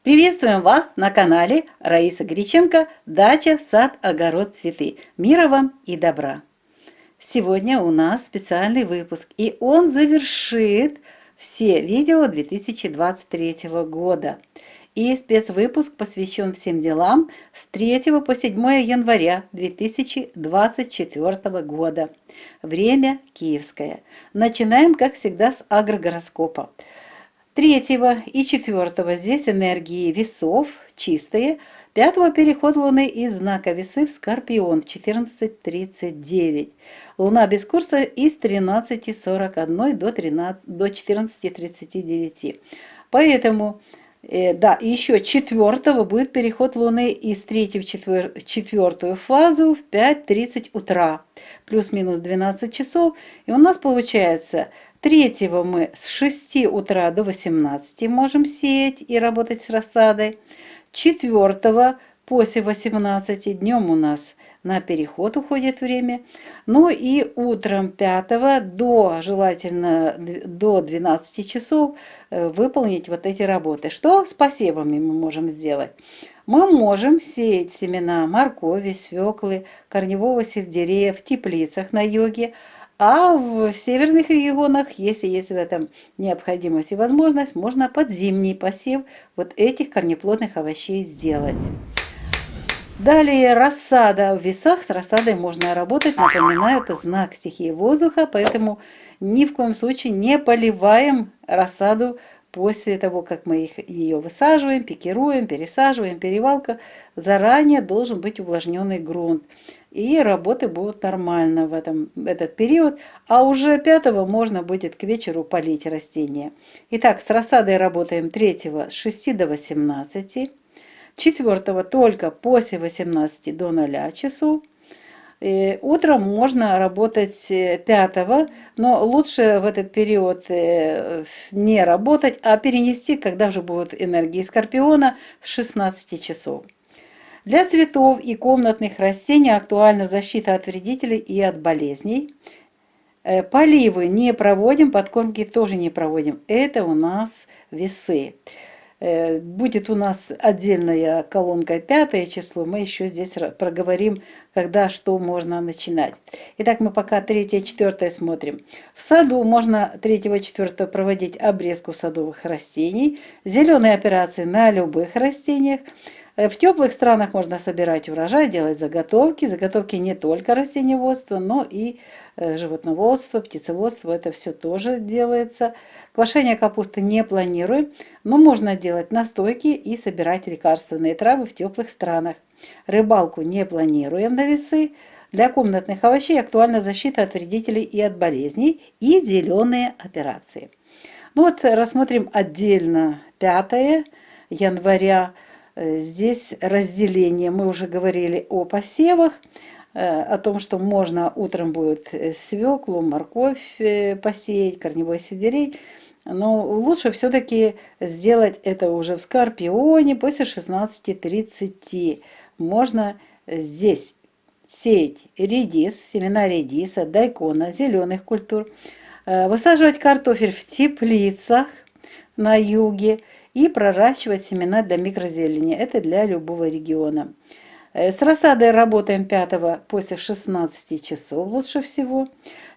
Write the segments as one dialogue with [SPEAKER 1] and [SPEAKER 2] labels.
[SPEAKER 1] Приветствуем вас на канале Раиса Греченко «Дача, сад, огород, цветы». Мира вам и добра! Сегодня у нас специальный выпуск, и он завершит все видео 2023 года. И спецвыпуск посвящен всем делам с 3 по 7 января 2024 года. Время киевское. Начинаем, как всегда, с агрогороскопа. 3 и 4 здесь энергии весов чистые, 5 переход Луны из знака Весы в Скорпион в 14:39. Луна без курса из 13:41 до 14:39. Поэтому, да, и еще 4 будет переход Луны из 3 в 4 фазу в 5:30 утра, плюс-минус 12 часов. И у нас получается... 3 мы с 6 утра до 18 можем сеять и работать с рассадой. 4 после 18 днем у нас на переход уходит время. Ну и утром 5 желательно до 12 часов выполнить вот эти работы. Что с посевами мы можем сделать? Мы можем сеять семена моркови, свеклы, корневого сельдерея в теплицах на юге. А в северных регионах, если есть в этом необходимость и возможность, можно под зимний посев вот этих корнеплодных овощей сделать. Далее рассада в весах. С рассадой можно работать. Напоминаю, это знак стихии воздуха, поэтому ни в коем случае не поливаем рассаду после того, как мы ее высаживаем, пикируем, пересаживаем, перевалка. Заранее должен быть увлажненный грунт. И работы будут нормально в этот период, а уже 5 можно будет к вечеру полить растения. Итак, с рассадой работаем 3 с 6 до 18, 4 только после 18 до 0 часов. И утром можно работать 5, но лучше в этот период не работать, а перенести, когда уже будут энергии Скорпиона, с 16 часов. Для цветов и комнатных растений актуальна защита от вредителей и от болезней. Поливы не проводим, подкормки тоже не проводим. Это у нас весы. Будет у нас отдельная колонка 5 число, мы еще здесь проговорим, когда что можно начинать. Итак, мы пока 3 и 4 смотрим. В саду можно 3 и 4 проводить обрезку садовых растений, зеленые операции на любых растениях. В теплых странах можно собирать урожай, делать заготовки. Заготовки не только растениеводства, но и животноводство, птицеводство. Это все тоже делается. Квашение капусты не планируем, но можно делать настойки и собирать лекарственные травы в теплых странах. Рыбалку не планируем на весы. Для комнатных овощей актуальна защита от вредителей и от болезней и зеленые операции. Ну вот рассмотрим отдельно 5 января. Здесь разделение. Мы уже говорили о посевах, о том, что можно утром будет свеклу, морковь посеять, корневой сельдерей. Но лучше все-таки сделать это уже в Скорпионе после 16:30. Можно здесь сеять редис, семена редиса, дайкона, зеленых культур, высаживать картофель в теплицах на юге и проращивать семена для микрозелени. Это для любого региона. С рассадой работаем 5 после 16 часов лучше всего.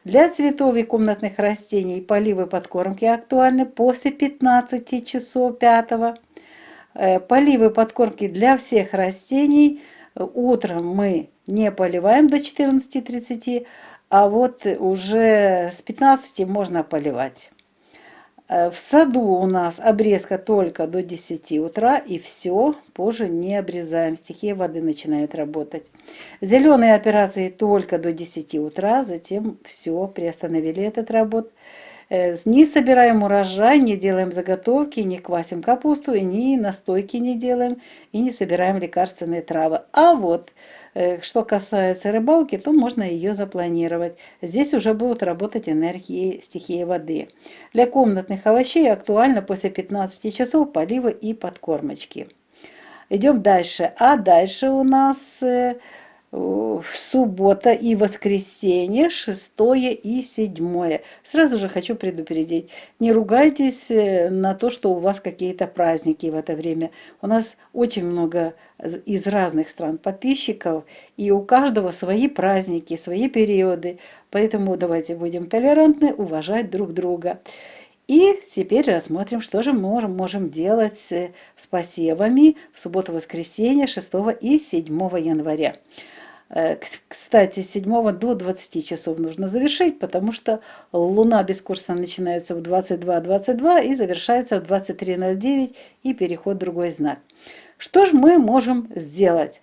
[SPEAKER 1] Для цветов и комнатных растений поливы подкормки актуальны после 15 часов 5. Поливы подкормки для всех растений утром мы не поливаем до 14:30, а вот уже с 15 можно поливать. В саду у нас обрезка только до 10 утра, и все, позже не обрезаем. Стихия воды начинает работать. Зеленые операции только до 10 утра, затем все, приостановили этот работ. Не собираем урожай, не делаем заготовки, не квасим капусту, и ни настойки не делаем, и не собираем лекарственные травы. А вот что касается рыбалки, то можно ее запланировать. Здесь уже будут работать энергии стихии воды. Для комнатных овощей актуально после 15 часов поливы и подкормочки. Идем дальше. А дальше у нас в суббота и воскресенье, 6 и 7. Сразу же хочу предупредить, не ругайтесь на то, что у вас какие-то праздники в это время. У нас очень много из разных стран подписчиков, и у каждого свои праздники, свои периоды. Поэтому давайте будем толерантны, уважать друг друга. И теперь рассмотрим, что же мы можем делать с посевами в субботу-воскресенье 6 и 7 января. Кстати, с 7 до 20 часов нужно завершить, потому что Луна без курса начинается в 22:22 и завершается в 23:09 и переход в другой знак. Что же мы можем сделать?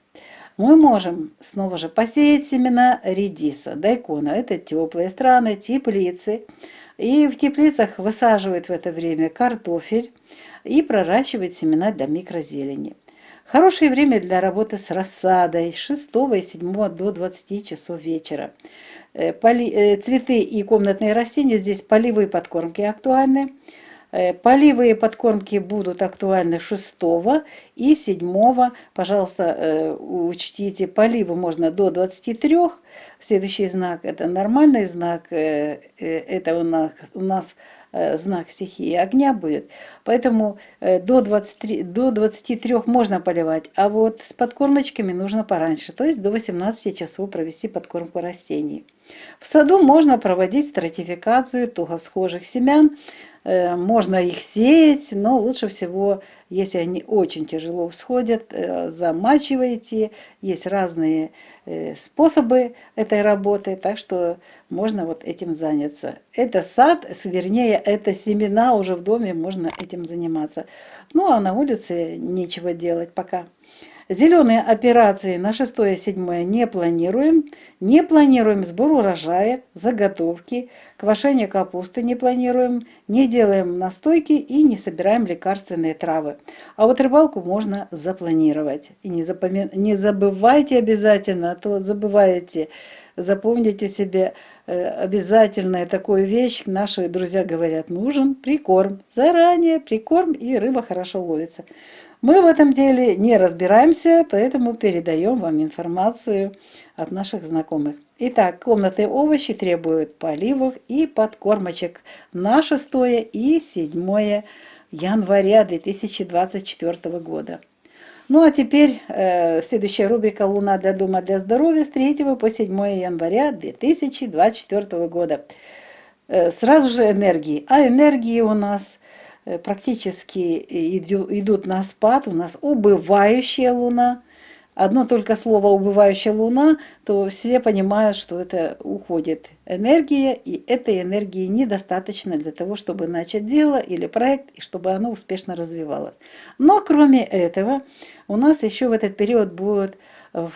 [SPEAKER 1] Мы можем снова же посеять семена редиса, дайкона. Это теплые страны, теплицы. И в теплицах высаживают в это время картофель и проращивают семена для микрозелени. Хорошее время для работы с рассадой с 6 и 7 до 20 часов вечера. Цветы и комнатные растения, здесь поливы и подкормки актуальны. Поливы и подкормки будут актуальны 6 и 7. Пожалуйста, учтите, поливы можно до 23. Следующий знак – это нормальный знак, это у нас знак стихии огня будет. Поэтому до 23 можно поливать, а вот с подкормочками нужно пораньше, то есть до 18 часов провести подкормку растений. В саду можно проводить стратификацию туго всхожих семян, можно их сеять, но лучше всего, если они очень тяжело всходят, замачиваете. Есть разные способы этой работы, так что можно вот этим заняться. Это сад, вернее, это семена уже в доме, можно этим заниматься. Ну а на улице нечего делать пока. Зеленые операции на 6 и 7 не планируем. Не планируем сбор урожая, заготовки, квашение капусты не планируем, не делаем настойки и не собираем лекарственные травы. А вот рыбалку можно запланировать. И не забывайте обязательно, а то забываете, запомните себе обязательно такую вещь. Наши друзья говорят, нужен прикорм. Заранее прикорм, и рыба хорошо ловится. Мы в этом деле не разбираемся, поэтому передаем вам информацию от наших знакомых. Итак, комнатные овощи требуют поливов и подкормочек на 6 и 7 января 2024 года. Ну а теперь следующая рубрика «Луна для дома для здоровья» с 3 по 7 января 2024 года. Сразу же энергии. А энергии у нас практически идут на спад, у нас убывающая Луна. Одно только слово «убывающая Луна», то все понимают, что это уходит энергия, и этой энергии недостаточно для того, чтобы начать дело или проект, и чтобы оно успешно развивалось. Но кроме этого, у нас еще в этот период будет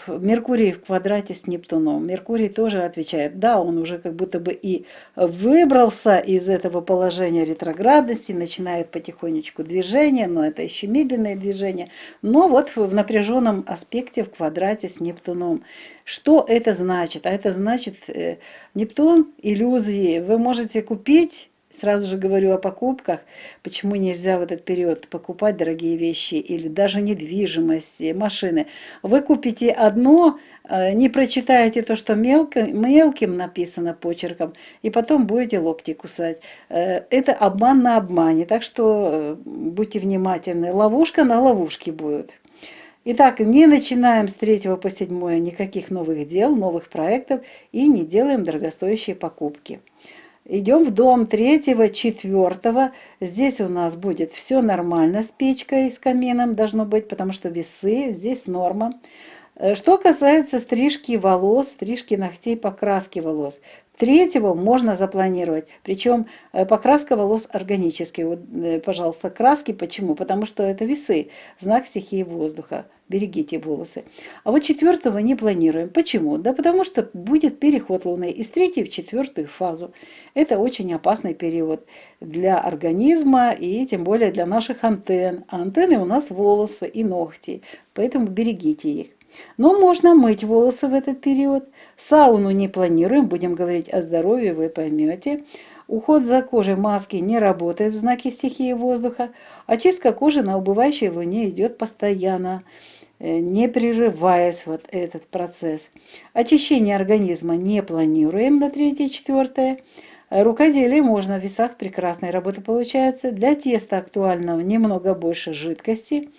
[SPEAKER 1] Меркурий в квадрате с Нептуном. Меркурий тоже отвечает, да, он уже как будто бы и выбрался из этого положения ретроградности, начинает потихонечку движение, но это еще медленное движение. Но вот в напряженном аспекте в квадрате с Нептуном. Что это значит? А это значит, Нептун, иллюзии. Вы можете купить. Сразу же говорю о покупках, почему нельзя в этот период покупать дорогие вещи или даже недвижимость, машины. Вы купите одно, не прочитаете то, что мелким написано почерком, и потом будете локти кусать. Это обман на обмане, так что будьте внимательны. Ловушка на ловушке будет. Итак, не начинаем с 3 по 7 никаких новых дел, новых проектов и не делаем дорогостоящие покупки. Идем в дом 3, 4. Здесь у нас будет все нормально с печкой, с камином должно быть, потому что весы, здесь норма. Что касается стрижки волос, стрижки ногтей, покраски волос. 3 можно запланировать, причем покраска волос органические. Вот, пожалуйста, краски. Почему? Потому что это весы, знак стихии воздуха. Берегите волосы. А вот 4 не планируем. Почему? Да потому что будет переход Луны из 3 в 4 фазу. Это очень опасный период для организма и тем более для наших антенн. А антенны у нас волосы и ногти, поэтому берегите их. Но можно мыть волосы в этот период. Сауну не планируем, будем говорить о здоровье, вы поймете. Уход за кожей, маски не работает в знаке стихии воздуха. Очистка кожи на убывающей Луне идет постоянно. не прерываясь вот этот процесс. Очищение организма не планируем на 3-4. Рукоделие можно в весах, прекрасная работа получается. Для теста актуального немного больше жидкости.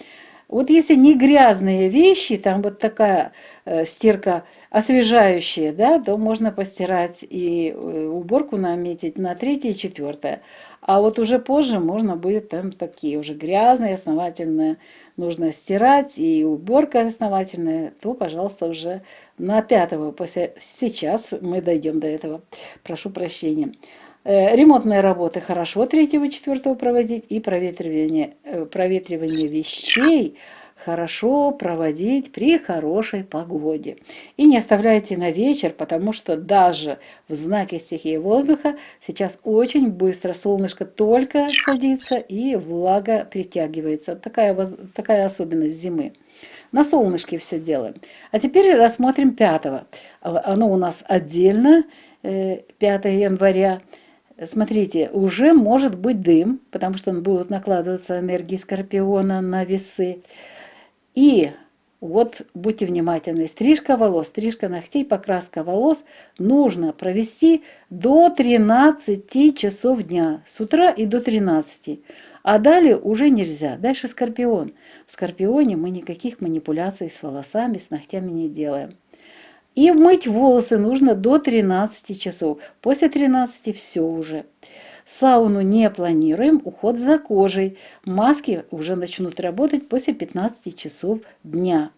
[SPEAKER 1] Вот если не грязные вещи, там вот такая стирка освежающая, да, то можно постирать и уборку наметить на 3-4. А вот уже позже можно будет там такие уже грязные, основательные, нужно стирать и уборка основательная, то, пожалуйста, уже на 5-го. Сейчас мы дойдем до этого. Прошу прощения. Ремонтные работы хорошо 3-4 проводить, и проветривание вещей хорошо проводить при хорошей погоде. И не оставляйте на вечер, потому что даже в знаке стихии воздуха сейчас очень быстро солнышко только садится и влага притягивается. Такая особенность зимы. На солнышке все делаем. А теперь рассмотрим 5-го. Оно у нас отдельно, 5 января. Смотрите, уже может быть дым, потому что будут накладываться энергии Скорпиона на весы. И вот будьте внимательны, стрижка волос, стрижка ногтей, покраска волос нужно провести до 13 часов дня, с утра и до 13. А далее уже нельзя. Дальше Скорпион. В Скорпионе мы никаких манипуляций с волосами, с ногтями не делаем. И мыть волосы нужно до 13 часов. После 13 все уже. Сауну не планируем, уход за кожей. Маски уже начнут работать после 15 часов дня.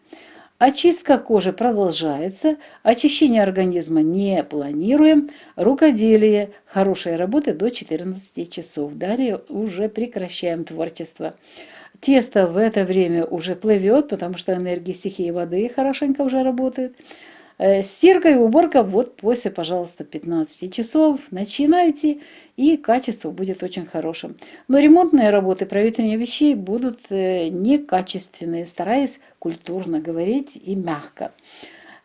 [SPEAKER 1] Очистка кожи продолжается. Очищение организма не планируем. Рукоделие хорошей работы до 14 часов. Далее уже прекращаем творчество. Тесто в это время уже плывет, потому что энергии стихии воды хорошенько уже работают. Стирка и уборка вот после, пожалуйста, 15 часов начинайте, и качество будет очень хорошим. Но ремонтные работы, проветривание вещей будут некачественные, стараясь культурно говорить и мягко.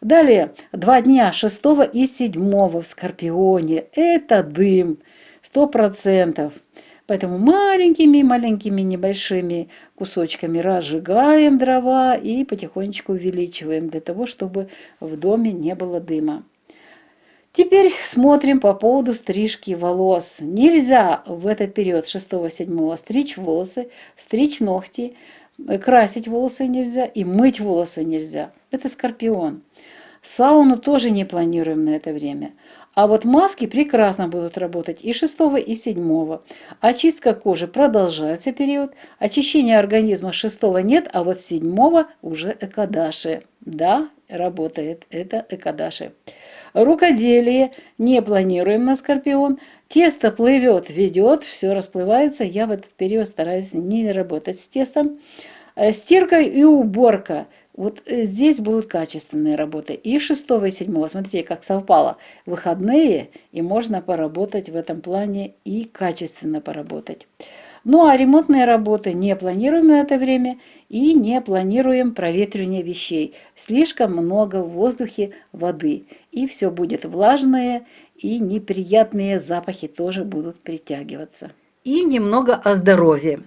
[SPEAKER 1] Далее, 2 дня 6 и 7 в Скорпионе. Это дым, 100%. Поэтому маленькими небольшими кусочками разжигаем дрова и потихонечку увеличиваем для того, чтобы в доме не было дыма. Теперь смотрим по поводу стрижки волос. Нельзя в этот период 6-7 стричь волосы, стричь ногти, красить волосы нельзя и мыть волосы нельзя. Это Скорпион. Сауну тоже не планируем на это время. А вот маски прекрасно будут работать и 6, и 7. Очистка кожи продолжается период. Очищение организма 6 нет, а вот 7 уже экодаши. Да, работает. Это экодаши. Рукоделие не планируем на Скорпион. Тесто плывет, ведет, все расплывается. Я в этот период стараюсь не работать с тестом. Стирка и уборка. Вот здесь будут качественные работы. И 6 и 7. Смотрите, как совпало. Выходные, и можно поработать в этом плане и качественно поработать. Ну а ремонтные работы не планируем на это время и не планируем проветривание вещей. Слишком много в воздухе воды. И все будет влажное, и неприятные запахи тоже будут притягиваться. И немного о здоровье.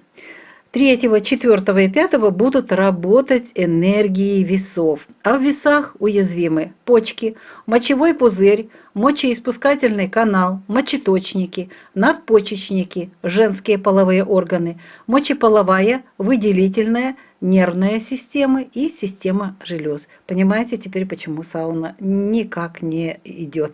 [SPEAKER 1] 3, 4 и 5 будут работать энергии весов. А в весах уязвимы почки, мочевой пузырь, мочеиспускательный канал, мочеточники, надпочечники, женские половые органы, мочеполовая, выделительная, нервная система и система желез. Понимаете теперь, почему сауна никак не идет,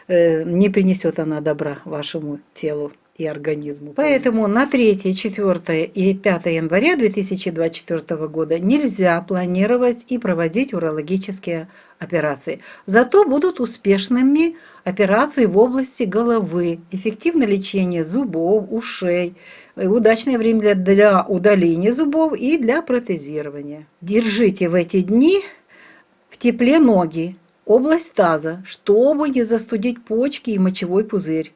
[SPEAKER 1] не принесет она добра вашему телу и организму. Поэтому на 3, 4 и 5 января 2024 года нельзя планировать и проводить урологические операции. Зато будут успешными операции в области головы, эффективное лечение зубов, ушей, удачное время для удаления зубов и для протезирования. Держите в эти дни в тепле ноги, область таза, чтобы не застудить почки и мочевой пузырь.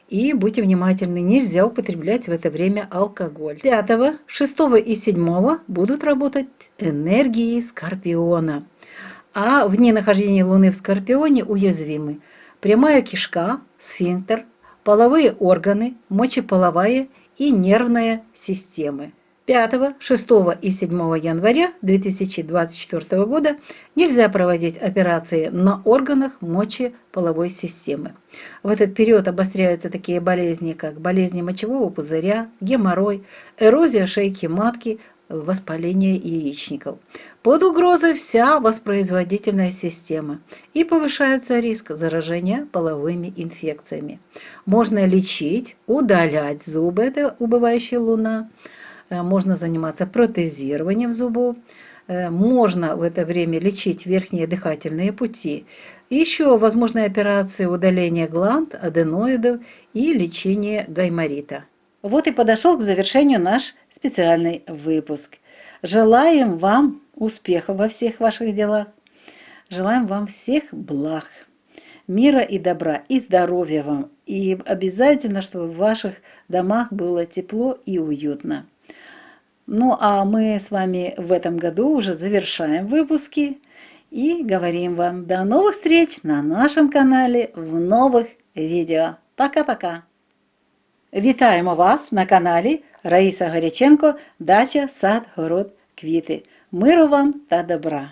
[SPEAKER 1] И будьте внимательны, нельзя употреблять в это время алкоголь. 5, 6 и 7 будут работать энергии Скорпиона. А в дни нахождения Луны в Скорпионе уязвимы прямая кишка, сфинктер, половые органы, мочеполовая и нервная системы. 5, 6 и 7 января 2024 года нельзя проводить операции на органах мочеполовой системы. В этот период обостряются такие болезни, как болезни мочевого пузыря, геморрой, эрозия шейки матки, воспаление яичников. Под угрозой вся воспроизводительная система и повышается риск заражения половыми инфекциями. Можно лечить, удалять зубы, это убывающая луна, можно заниматься протезированием зубов, можно в это время лечить верхние дыхательные пути. Еще возможны операции удаления гланд, аденоидов и лечение гайморита. Вот и подошел к завершению наш специальный выпуск. Желаем вам успехов во всех ваших делах. Желаем вам всех благ, мира и добра, и здоровья вам. И обязательно, чтобы в ваших домах было тепло и уютно. Ну, а мы с вами в этом году уже завершаем выпуски и говорим вам до новых встреч на нашем канале в новых відео. Пока-пока! Вітаємо вас на каналі Раїса Горяченко «Дача, сад, город, квіти». Миру вам та добра!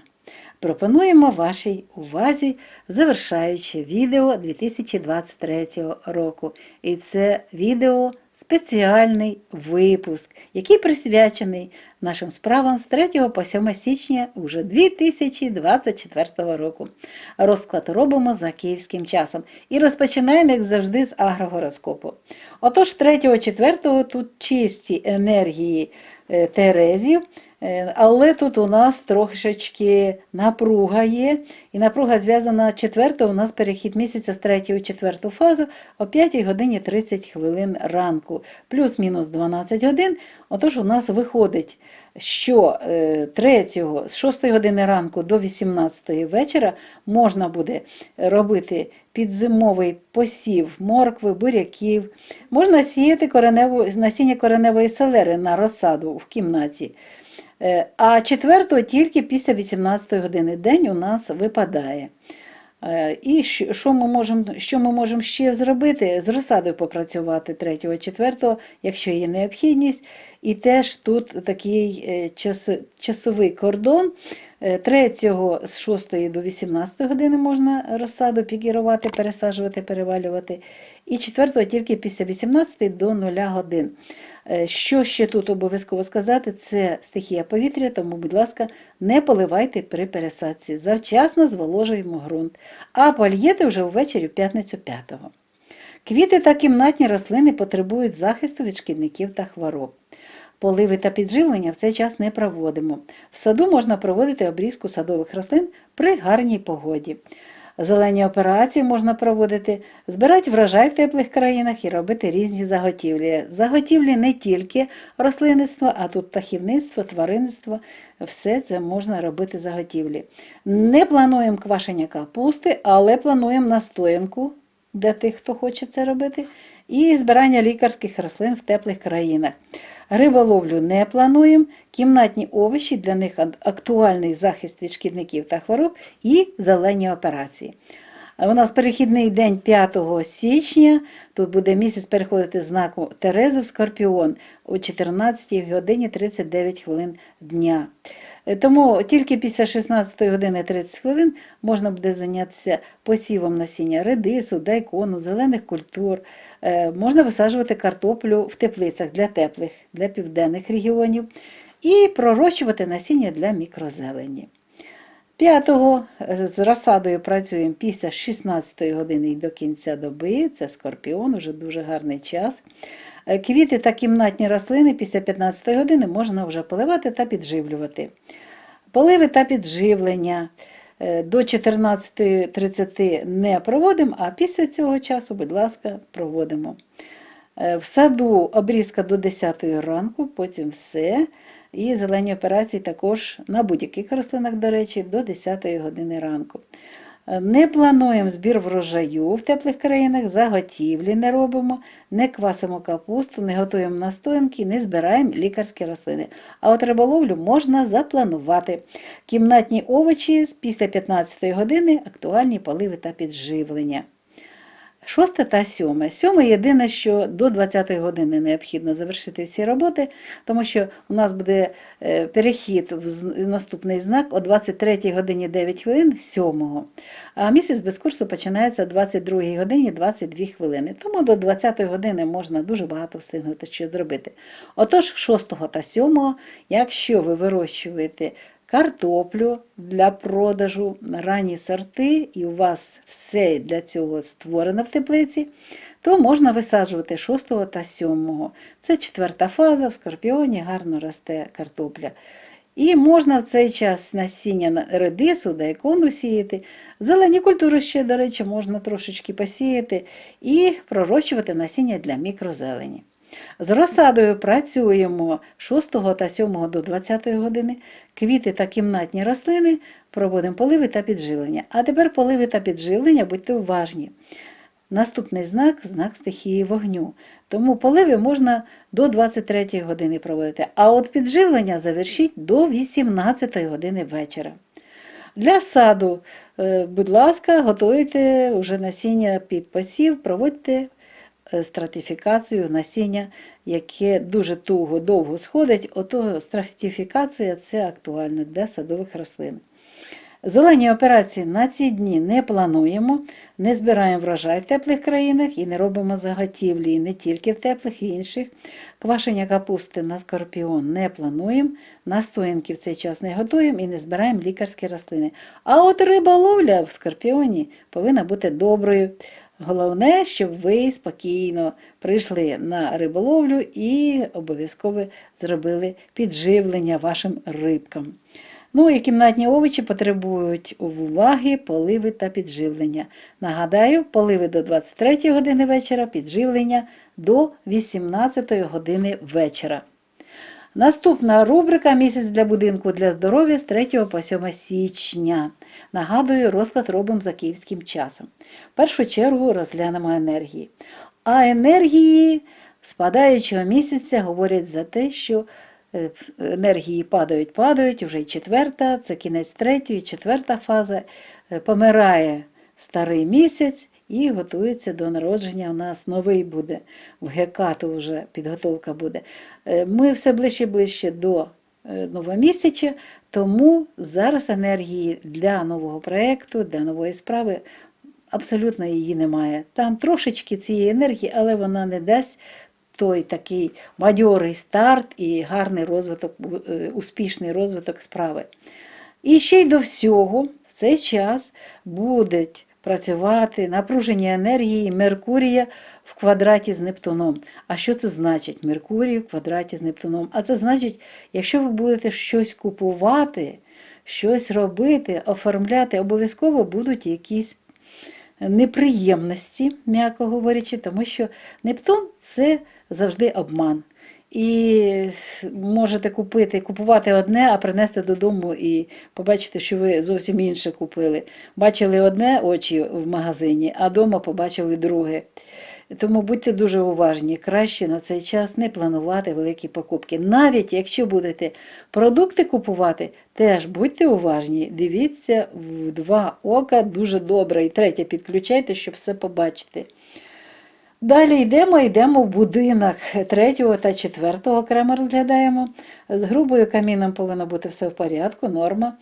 [SPEAKER 1] Пропонуємо вашій увазі завершаюче відео 2023 року. І це відео спеціальний випуск, який присвячений нашим справам з 3 по 7 січня уже 2024 року. Розклад робимо за київським часом. І розпочинаємо, як завжди, з агрогороскопу. Отож, 3-4 тут чисті енергії Терезів, але тут у нас трошечки напруга є, і напруга зв'язана 4, у нас перехід місяця з 3 у 4 фазу о 5 годині 30 хвилин ранку, плюс-мінус 12 годин. Отож у нас виходить, що 3 з 6 години ранку до 18 вечора можна буде робити підзимовий посів моркви, буряків, можна сіяти насіння кореневої селери на розсаду в кімнаті. А 4 тільки після 18 години день у нас випадає. І що ми можемо ще зробити? З розсадою попрацювати 3-4, якщо є необхідність. І теж тут такий часовий кордон. 3 з 6 до 18 години можна розсаду пікірувати, пересаджувати, перевалювати. І 4 тільки після 18 до 0 годин. Що ще тут обов'язково сказати, це стихія повітря, тому, будь ласка, не поливайте при пересадці. Завчасно зволожуємо ґрунт, а польєте вже ввечері в п'ятницю 5-го. Квіти та кімнатні рослини потребують захисту від шкідників та хвороб. Поливи та підживлення в цей час не проводимо. В саду можна проводити обрізку садових рослин при гарній погоді. Зелені операції можна проводити, збирати врожай в теплих країнах і робити різні заготівлі. Заготівлі не тільки рослинництво, а тут птахівництво, тваринництво. Все це можна робити заготівлі. Не плануємо квашення капусти, але плануємо настоянку для тих, хто хоче це робити, і збирання лікарських рослин в теплих країнах. Риболовлю не плануємо, кімнатні овочі, для них актуальний захист від шкідників та хвороб і зелені операції. У нас перехідний день 5 січня, тут буде місяць переходити з знаку Терези в Скорпіон о 14 годині 39 хвилин дня. Тому тільки після 16 години 30 хвилин можна буде зайнятися посівом насіння редису, дайкону, зелених культур. Можна висаджувати картоплю в теплицях для теплих, для південних регіонів і пророщувати насіння для мікрозелені. 5-го з розсадою працюємо після 16 години і до кінця доби, це Скорпіон, уже дуже гарний час. Квіти та кімнатні рослини після 15 години можна вже поливати та підживлювати. Поливи та підживлення до 14:30 не проводимо, а після цього часу, будь ласка, проводимо. В саду обрізка до 10 ранку, потім все. І зелені операції також на будь-яких рослинах, до речі, до 10 години ранку. Не плануємо збір врожаю в теплих країнах, заготівлі не робимо, не квасимо капусту, не готуємо настоянки, не збираємо лікарські рослини. А от риболовлю можна запланувати. Кімнатні овочі після 15 години, актуальні поливи та підживлення. 6 та 7. 7 єдине, що до 20-ї години необхідно завершити всі роботи, тому що у нас буде перехід в наступний знак о 23-й годині 9 хвилин 7. А місяць без курсу починається о 22-й годині 22 хвилини. Тому до 20-ї години можна дуже багато встигнути що зробити. Отож, 6 та 7, якщо ви вирощуєте картоплю для продажу, ранні сорти, і у вас все для цього створено в теплиці, то можна висаджувати 6 та 7. Це 4-та фаза, в Скорпіоні гарно росте картопля. І можна в цей час насіння редису, дайкону сіяти. Зелені культури ще, до речі, можна трошечки посіяти і пророщувати насіння для мікрозелені. З розсадою працюємо 6 та 7 до 20 години. Квіти та кімнатні рослини проводимо поливи та підживлення. А тепер поливи та підживлення, будьте уважні. Наступний знак – знак стихії вогню. Тому поливи можна до 23 години проводити, а от підживлення завершіть до 18 години вечора. Для саду, будь ласка, готуйте вже насіння під посів, проводьте стратифікацію насіння, яке дуже довго сходить. Ото стратифікація – це актуально для садових рослин. Зелені операції на ці дні не плануємо, не збираємо врожай в теплих країнах і не робимо заготівлі не тільки в теплих, і інших. Квашення капусти на скорпіон не плануємо, настоянки в цей час не готуємо і не збираємо лікарські рослини. А от риболовля в скорпіоні повинна бути доброю. Головне, щоб ви спокійно прийшли на риболовлю і обов'язково зробили підживлення вашим рибкам. Ну і кімнатні овочі потребують уваги, поливи та підживлення. Нагадаю, поливи до 23 години вечора, підживлення до 18 години вечора. Наступна рубрика «Місяць для будинку для здоров'я» з 3 по 7 січня. Нагадую, розклад робимо за київським часом. В першу чергу розглянемо енергії. А енергії спадаючого місяця говорять за те, що енергії падають, вже й 4-та, це кінець 3-ї, 4-та фаза. Помирає старий місяць і готується до народження. У нас новий буде, в Гекату вже підготовка буде. Ми все ближче і ближче до новомісяча, тому зараз енергії для нового проєкту, для нової справи абсолютно її немає. Там трошечки цієї енергії, але вона не дасть той такий бадьорий старт і гарний розвиток, успішний розвиток справи. І ще й до всього в цей час будуть працювати напружені енергії Меркурія в квадраті з Нептуном. А що це значить? Меркурій в квадраті з Нептуном. А це значить, якщо ви будете щось купувати, щось робити, оформляти, обов'язково будуть якісь неприємності, м'яко говорячи, тому що Нептун – це завжди обман. І можете купувати одне, а принести додому і побачити, що ви зовсім інше купили. Бачили одне очі в магазині, а вдома побачили друге. Тому будьте дуже уважні, краще на цей час не планувати великі покупки. Навіть якщо будете продукти купувати, теж будьте уважні, дивіться в 2 ока дуже добре. І 3 підключайте, щоб все побачити. Далі йдемо в будинок 3 та 4 окремо розглядаємо. З грубою каміном повинно бути все в порядку, норма.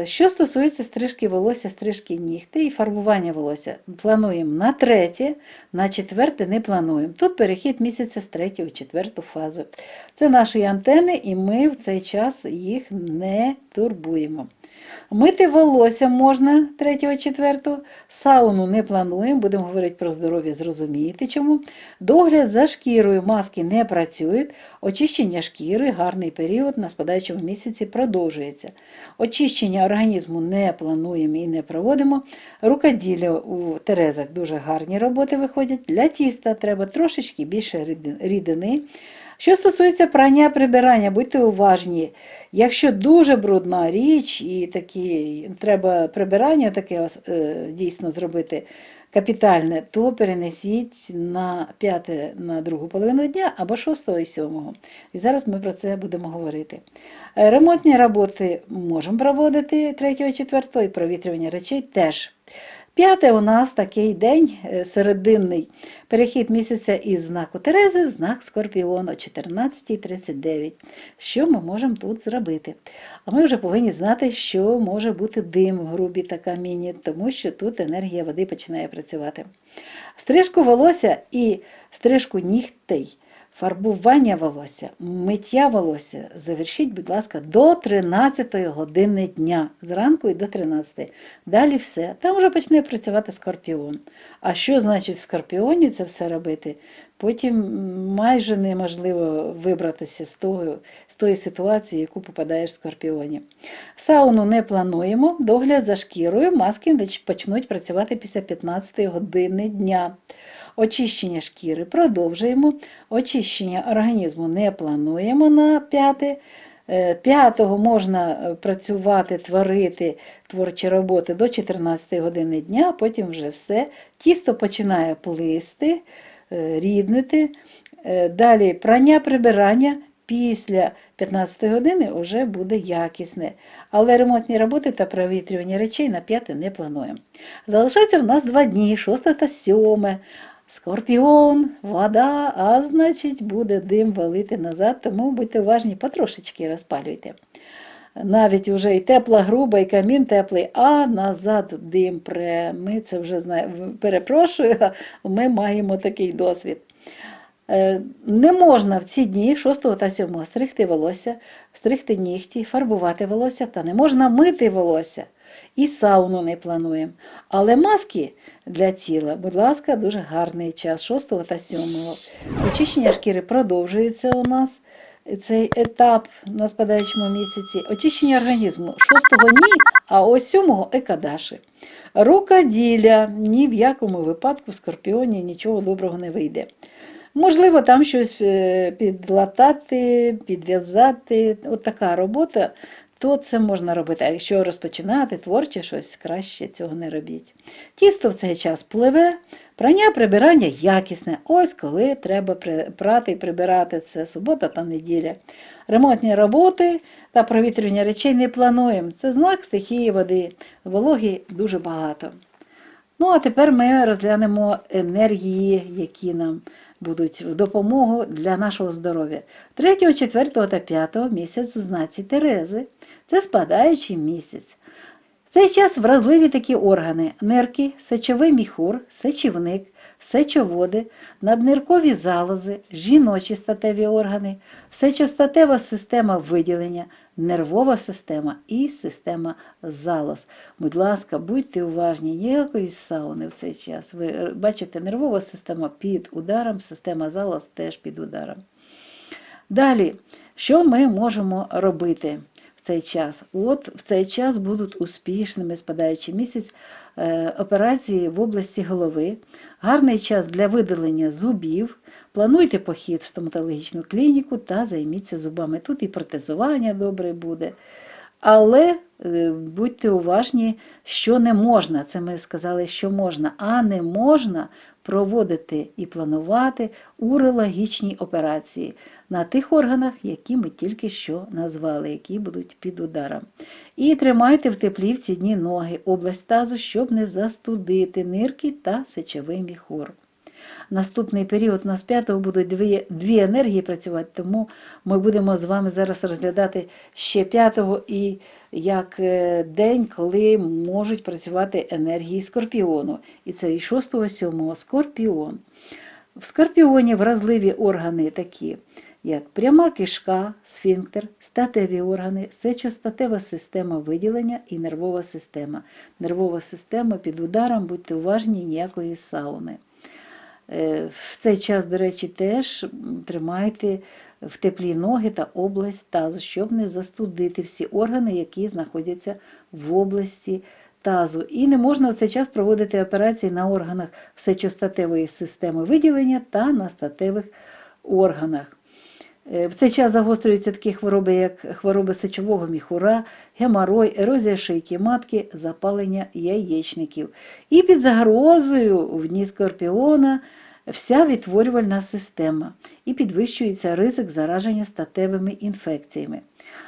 [SPEAKER 1] Що стосується стрижки волосся, стрижки нігтей і фарбування волосся, плануємо на 3, на 4 не плануємо. Тут перехід місяця з 3 в 4 фазу. Це наші антени, і ми в цей час їх не турбуємо. Мити волосся можна 3-4, сауну не плануємо, будемо говорити про здоров'я, зрозумієте чому. Догляд за шкірою, маски не працюють, очищення шкіри, гарний період на спадаючому місяці продовжується. Очищення організму не плануємо і не проводимо. Рукоділля у Терезах дуже гарні роботи виходять. Для тіста треба трошечки більше рідини. Що стосується прання, прибирання, будьте уважні. Якщо дуже брудна річ і треба прибирання таке дійсно зробити капітальне, то перенесіть на 5 на другу половину дня або 6 і 7. І зараз ми про це будемо говорити. Ремонтні роботи можемо проводити 3-4 і провітрювання речей теж. 5 у нас такий день серединний. Перехід місяця із знаку Терези в знак Скорпіон о 14:39. Що ми можемо тут зробити? А ми вже повинні знати, що може бути дим в грубі та камінні, тому що тут енергія води починає працювати. Стрижку волосся і стрижку нігтей, фарбування волосся, миття волосся завершіть, будь ласка, до 13 години дня, зранку і до 13. Далі все. Там вже почне працювати Скорпіон. А що значить в Скорпіоні це все робити? Потім майже неможливо вибратися з тої ситуації, в яку попадаєш в Скорпіоні. Сауну не плануємо, догляд за шкірою, маски почнуть працювати після 15 години дня. Очищення шкіри продовжуємо, очищення організму не плануємо на 5. 5-го можна працювати, творити творчі роботи до 14 години дня, потім вже все. Тісто починає плисти, ріднити. Далі прання, прибирання після 15 години вже буде якісне. Але ремонтні роботи та провітрювання речей на 5 не плануємо. Залишається в нас 2 дні, 6 та 7. Скорпіон, вода, а значить буде дим валити назад, тому будьте уважні, потрошечки розпалюйте. Навіть вже і тепла груба, і камін теплий, а назад дим пре. Ми це вже знаємо. Перепрошую, ми маємо такий досвід. Не можна в ці дні 6 та 7 стригти волосся, стригти нігті, фарбувати волосся, та не можна мити волосся. І сауну не плануємо. Але маски для тіла, будь ласка, дуже гарний час 6 та 7. Очищення шкіри продовжується у нас. Цей етап на спадаючому місяці. Очищення організму 6-го ні, а ось 7-го екадаші. Рукоділля. Ні в якому випадку в Скорпіоні нічого доброго не вийде. Можливо, там щось підлатати, підв'язати. От така робота, то це можна робити. А якщо розпочинати творче щось, краще цього не робіть. Тісто в цей час пливе, прання, прибирання якісне. Ось коли треба прати і прибирати. Це субота та неділя. Ремонтні роботи та провітрювання речей не плануємо. Це знак стихії води. Вологи дуже багато. Ну, а тепер ми розглянемо енергії, які нам будуть в допомогу для нашого здоров'я. 3, 4 та 5 місяць в знаці Терези. Це спадаючий місяць. В цей час вразливі такі органи – нирки, сечовий міхур, сечівник, сечоводи, надниркові залози, жіночі статеві органи, сечостатева система виділення, нервова система і система залоз. Будь ласка, будьте уважні, ніякої сауни в цей час. Ви бачите, нервова система під ударом, система залоз теж під ударом. Далі, що ми можемо робити в цей час? От в цей час будуть успішними, спадаючий місяць, операції в області голови, гарний час для видалення зубів, плануйте похід в стоматологічну клініку та займіться зубами. Тут і протезування добре буде. Але будьте уважні, що не можна, це ми сказали, що можна, а не можна проводити і планувати урологічні операції на тих органах, які ми тільки що назвали, які будуть під ударом. І тримайте в теплі в ці дні ноги, область тазу, щоб не застудити нирки та сечовий міхур. Наступний період у нас 5-го будуть дві енергії працювати, тому ми будемо з вами зараз розглядати ще 5-го і як день, коли можуть працювати енергії Скорпіону. І це і 6-го, 7-го Скорпіон. В Скорпіоні вразливі органи такі, як пряма кишка, сфінктер, статеві органи, сечостатева система виділення і нервова система. Нервова система під ударом, будьте уважні, ніякої сауни. В цей час, до речі, теж тримайте в теплі ноги та область тазу, щоб не застудити всі органи, які знаходяться в області тазу. І не можна в цей час проводити операції на органах сечостатевої системи виділення та на статевих органах. В цей час загострюються такі хвороби, як хвороби сечового міхура, геморой, ерозія шийки матки, запалення яєчників. І під загрозою в дні Скорпіона вся відтворювальна система. І підвищується ризик зараження статевими інфекціями.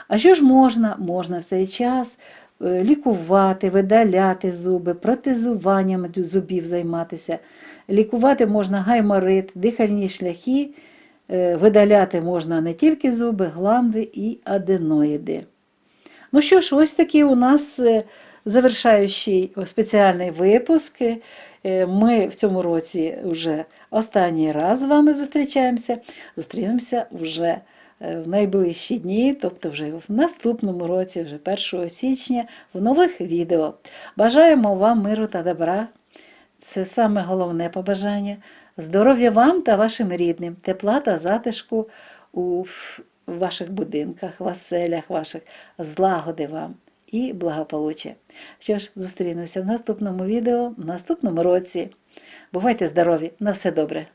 [SPEAKER 1] А що ж можна? Можна в цей час лікувати, видаляти зуби, протезуванням зубів займатися. Лікувати можна гайморит, дихальні шляхи, видаляти можна не тільки зуби, гланди і аденоїди. Ну що ж, ось такий у нас завершаючий спеціальний випуск. Ми в цьому році вже останній раз з вами зустрічаємося. Зустрінемося вже в найближчі дні, тобто вже в наступному році, вже 1 січня, в нових відео. Бажаємо вам миру та добра. Це саме головне побажання. Здоров'я вам та вашим рідним, тепла та затишку у ваших будинках, в оселях ваших, злагоди вам і благополуччя. Що ж, зустрінемося в наступному відео, в наступному році. Бувайте здорові, на все добре!